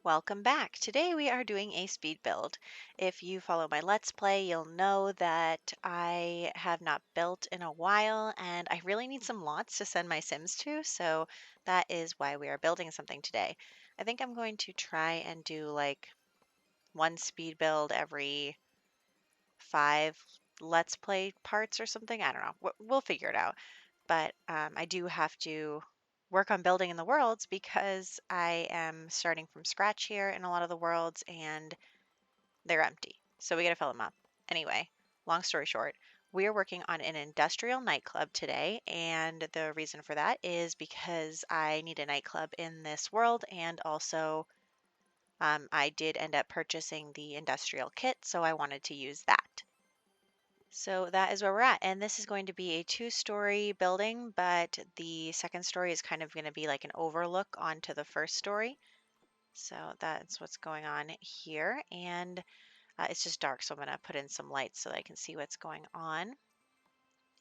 Welcome back. Today we are doing a speed build. If you follow my Let's Play, you'll know that I have not built in a while and I really need some lots to send my Sims to, so that is why we are building something today. I think I'm going to try and do like one speed build every 5 Let's Play parts or something. I don't know. We'll figure it out. But I do have to work on building in the worlds because I am starting from scratch here in a lot of the worlds and they're empty. So we got to fill them up. Anyway, long story short, we are working on an industrial nightclub today. And the reason for that is because I need a nightclub in this world. And also, I did end up purchasing the industrial kit. So I wanted to use that. So that is where we're at. And this is going to be a 2-story building, but the second story is kind of going to be like an overlook onto the first story. So that's what's going on here. And it's just dark, so I'm going to put in some lights so that I can see what's going on.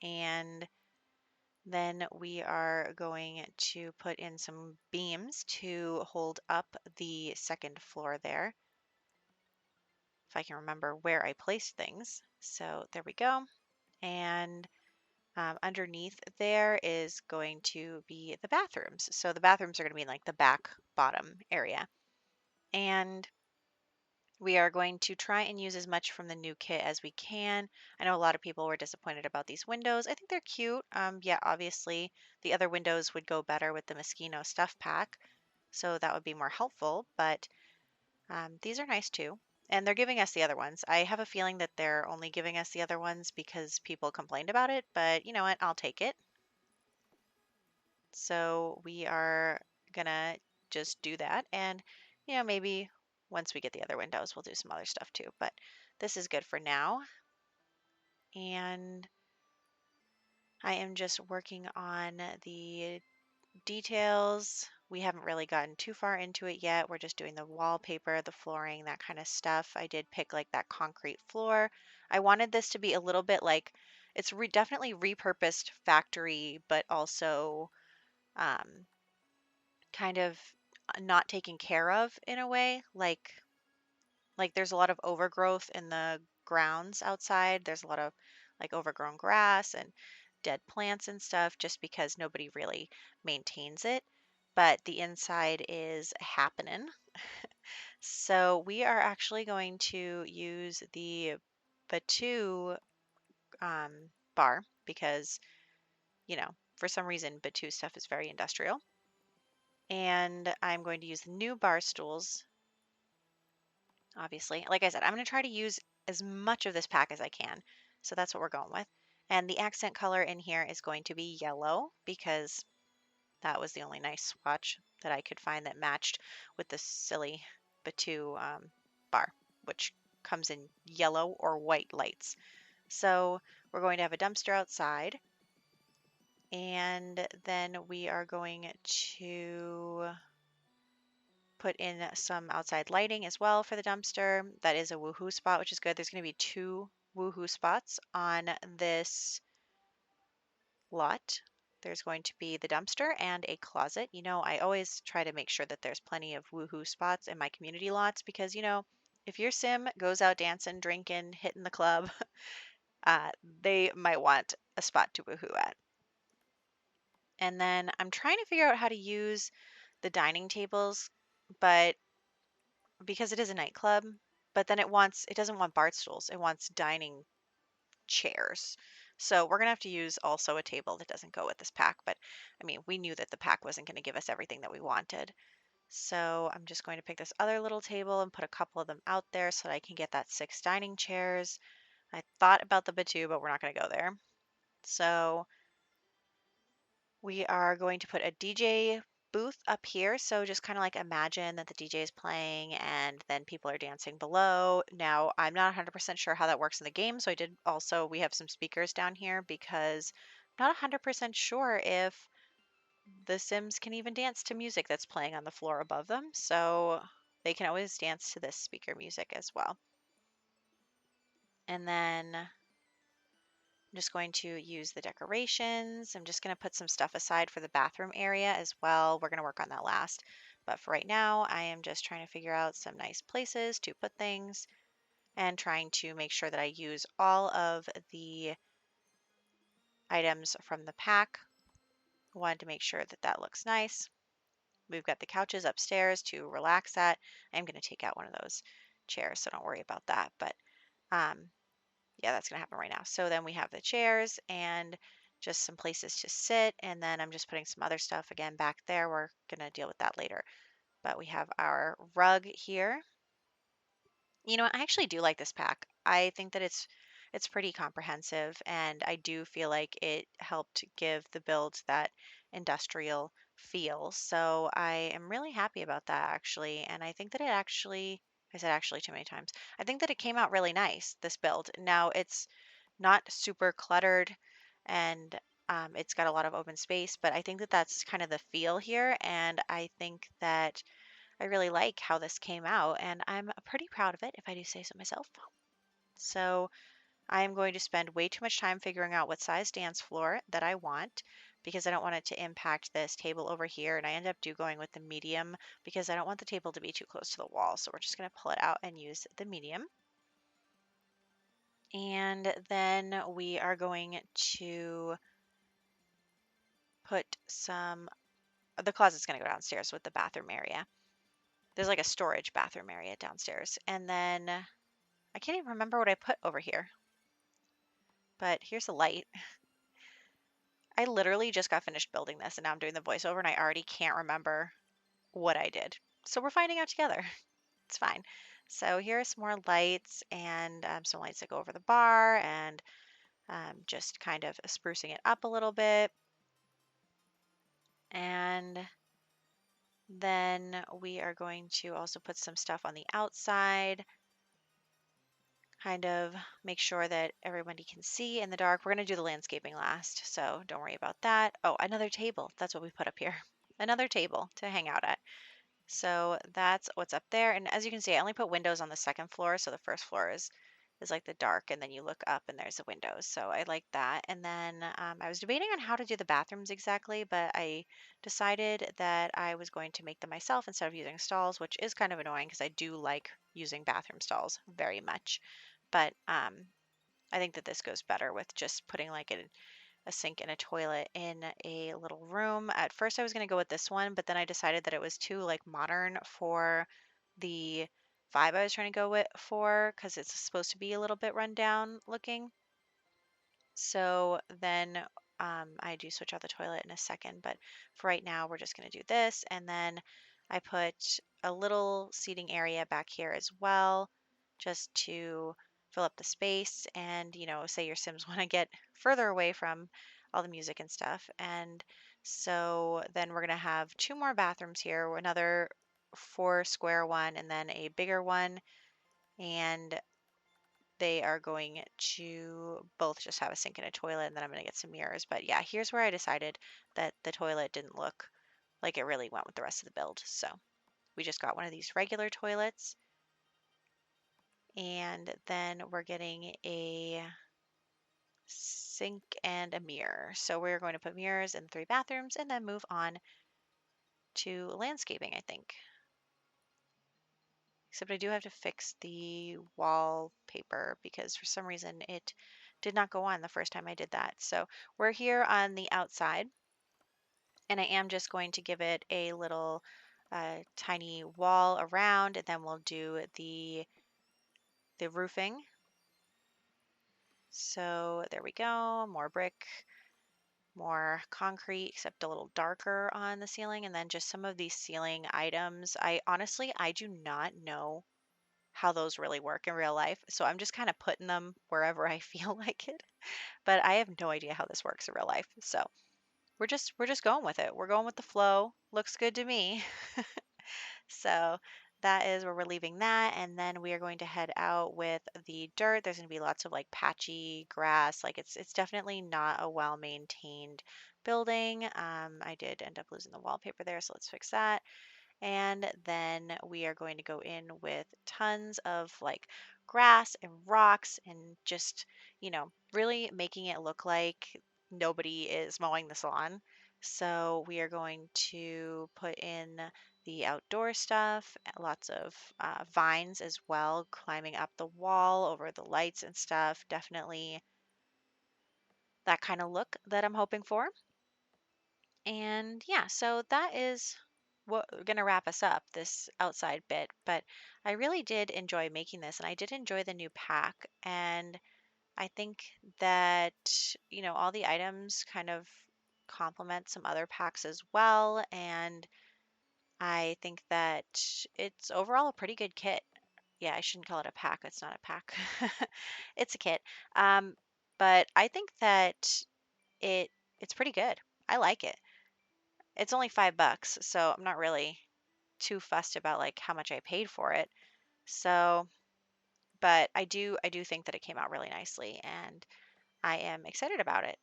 And then we are going to put in some beams to hold up the second floor there. If I can remember where I placed things. So there we go. And underneath there is going to be the bathrooms. So the bathrooms are going to be in like the back bottom area. And we are going to try and use as much from the new kit as we can. I know a lot of people were disappointed about these windows. I think they're cute. Yeah, obviously the other windows would go better with the Moschino stuff pack. So that would be more helpful, but these are nice too. And they're giving us the other ones. I have a feeling that they're only giving us the other ones because people complained about it, but you know what? I'll take it. So we are gonna just do that. And, maybe once we get the other windows, we'll do some other stuff too. But this is good for now. And I am just working on the details. We haven't really gotten too far into it yet. We're just doing the wallpaper, the flooring, that kind of stuff. I did pick like that concrete floor. I wanted this to be a little bit like it's definitely repurposed factory, but also um, kind of not taken care of in a way. Like there's a lot of overgrowth in the grounds outside. There's a lot of like overgrown grass and dead plants and stuff just because nobody really maintains it. But the inside is happening. So we are actually going to use the Batu um, bar because, for some reason, Batu stuff is very industrial. And I'm going to use the new bar stools, obviously. Like I said, I'm going to try to use as much of this pack as I can. So that's what we're going with. And the accent color in here is going to be yellow because that was the only nice swatch that I could find that matched with the silly Batu bar, which comes in yellow or white lights. So we're going to have a dumpster outside. And then we are going to put in some outside lighting as well for the dumpster. That is a woohoo spot, which is good. There's going to be 2 woohoo spots on this lot. There's going to be the dumpster and a closet. I always try to make sure that there's plenty of woohoo spots in my community lots because, if your sim goes out dancing, drinking, hitting the club, uh, they might want a spot to woohoo at. And then I'm trying to figure out how to use the dining tables, but because it is a nightclub, but then it doesn't want bar stools. It wants dining chairs. So we're gonna have to use also a table that doesn't go with this pack, but I mean, we knew that the pack wasn't gonna give us everything that we wanted. So I'm just going to pick this other little table and put a couple of them out there so that I can get that 6 dining chairs. I thought about the Batu, but we're not gonna go there. So we are going to put a DJ booth up here. So just kind of like imagine that the DJ is playing and then people are dancing below. Now, I'm not 100% sure how that works in the game. So we have some speakers down here because I'm not 100% sure if the Sims can even dance to music that's playing on the floor above them. So they can always dance to this speaker music as well. And then I'm just going to use the decorations. I'm just going to put some stuff aside for the bathroom area as well. We're going to work on that last. But for right now, I am just trying to figure out some nice places to put things and trying to make sure that I use all of the items from the pack. Wanted to make sure that that looks nice. We've got the couches upstairs to relax at. I'm going to take out one of those chairs, so don't worry about that. But um, yeah, that's going to happen right now. So then we have the chairs and just some places to sit. And then I'm just putting some other stuff again back there. We're going to deal with that later. But we have our rug here. You know, I actually do like this pack. I think that it's pretty comprehensive, and I do feel like it helped give the build that industrial feel. So I am really happy about that actually, and I think that it actually, I said actually too many times. I think that it came out really nice, this build. Now it's not super cluttered, and it's got a lot of open space, but I think that that's kind of the feel here, and I think that I really like how this came out, and I'm pretty proud of it, if I do say so myself. So I am going to spend way too much time figuring out what size dance floor that I want because I don't want it to impact this table over here. And I end up going with the medium because I don't want the table to be too close to the wall. So we're just going to pull it out and use the medium. And then we are going to put the closet's going to go downstairs with the bathroom area. There's like a storage bathroom area downstairs. And then I can't even remember what I put over here, but here's a light. I literally just got finished building this and now I'm doing the voiceover and I already can't remember what I did. So we're finding out together. It's fine. So here are some more lights and some lights that go over the bar and just kind of sprucing it up a little bit. And then we are going to also put some stuff on the outside, kind of make sure that everybody can see in the dark. We're going to do the landscaping last, so don't worry about that. Oh, another table. That's what we put up here. Another table to hang out at. So that's what's up there. And as you can see, I only put windows on the second floor. So the first floor is like the dark, and then you look up and there's the windows. So I like that. And then I was debating on how to do the bathrooms exactly, but I decided that I was going to make them myself instead of using stalls, which is kind of annoying because I do like using bathroom stalls very much. But I think that this goes better with just putting like a sink and a toilet in a little room. At first I was going to go with this one, but then I decided that it was too like modern for the vibe I was trying to go with for because it's supposed to be a little bit run down looking. So then I do switch out the toilet in a second, but for right now we're just going to do this. And then I put a little seating area back here as well, just to fill up the space and, you know, say your Sims want to get further away from all the music and stuff. And so then we're going to have two more bathrooms here, another 4 square one and then a bigger one. And they are going to both just have a sink and a toilet, and then I'm going to get some mirrors. But yeah, here's where I decided that the toilet didn't look like it really went with the rest of the build. So we just got one of these regular toilets, and then we're getting a sink and a mirror. So we're going to put mirrors in 3 bathrooms and then move on to landscaping, I think. Except I do have to fix the wallpaper because for some reason it did not go on the first time I did that. So we're here on the outside, and I am just going to give it a little tiny wall around, and then we'll do the roofing. So there we go, more brick, more concrete, except a little darker on the ceiling, and then just some of these ceiling items. I honestly, I do not know how those really work in real life. So I'm just kind of putting them wherever I feel like it. But I have no idea how this works in real life. So we're just going with it. We're going with the flow. Looks good to me. So that is where we're leaving that. And then we are going to head out with the dirt. There's going to be lots of like patchy grass. Like it's definitely not a well maintained building. I did end up losing the wallpaper there, so let's fix that. And then we are going to go in with tons of like grass and rocks and just, you know, really making it look like nobody is mowing this lawn. So we are going to put in the outdoor stuff, lots of vines as well, climbing up the wall over the lights and stuff. Definitely that kind of look that I'm hoping for. And yeah, so that is what we're going to wrap us up this outside bit. But I really did enjoy making this, and I did enjoy the new pack. And I think that, all the items kind of complement some other packs as well. And I think that it's overall a pretty good kit. Yeah, I shouldn't call it a pack. It's not a pack. It's a kit. Um, but I think that it it's pretty good. I like it. It's only $5, so I'm not really too fussed about like how much I paid for it. So, but I do think that it came out really nicely and I am excited about it.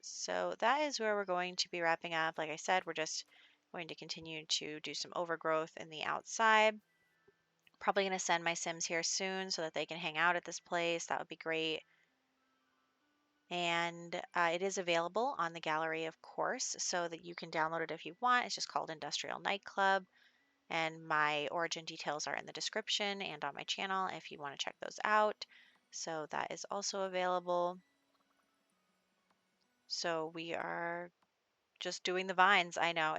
So that is where we're going to be wrapping up. Like I said, we're just going to continue to do some overgrowth in the outside. Probably going to send my Sims here soon so that they can hang out at this place. That would be great. And it is available on the gallery, of course, so that you can download it if you want. It's just called Industrial Nightclub. And my origin details are in the description and on my channel if you want to check those out. So that is also available. So we are just doing the vines. I know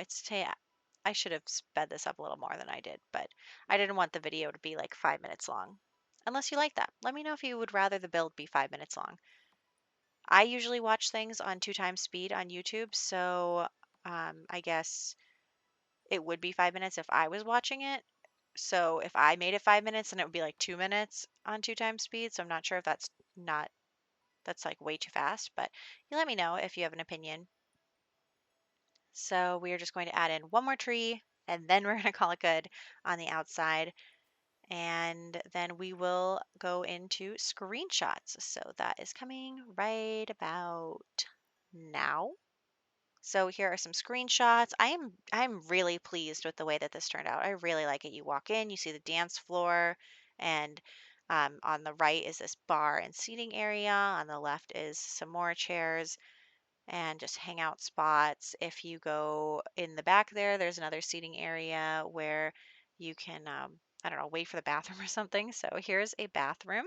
I should have sped this up a little more than I did, but I didn't want the video to be like 5 minutes long. Unless you like that. Let me know if you would rather the build be 5 minutes long. I usually watch things on 2 times speed on YouTube, so I guess it would be 5 minutes if I was watching it. So if I made it 5 minutes, then it would be like 2 minutes on 2 times speed. So I'm not sure if that's like way too fast, but you let me know if you have an opinion. So we are just going to add in one more tree and then we're going to call it good on the outside. And then we will go into screenshots. So that is coming right about now. So here are some screenshots. I'm really pleased with the way that this turned out. I really like it. You walk in, you see the dance floor, and on the right is this bar and seating area. On the left is some more chairs and just hangout spots. If you go in the back there, there's another seating area where you can, I don't know, wait for the bathroom or something. So here's a bathroom.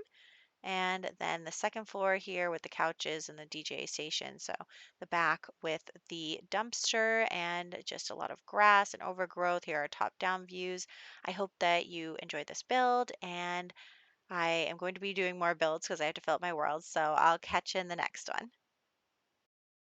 And then the second floor here with the couches and the DJ station. So the back with the dumpster and just a lot of grass and overgrowth. Here are top-down views. I hope that you enjoyed this build, and I am going to be doing more builds because I have to fill up my world. So I'll catch you in the next one.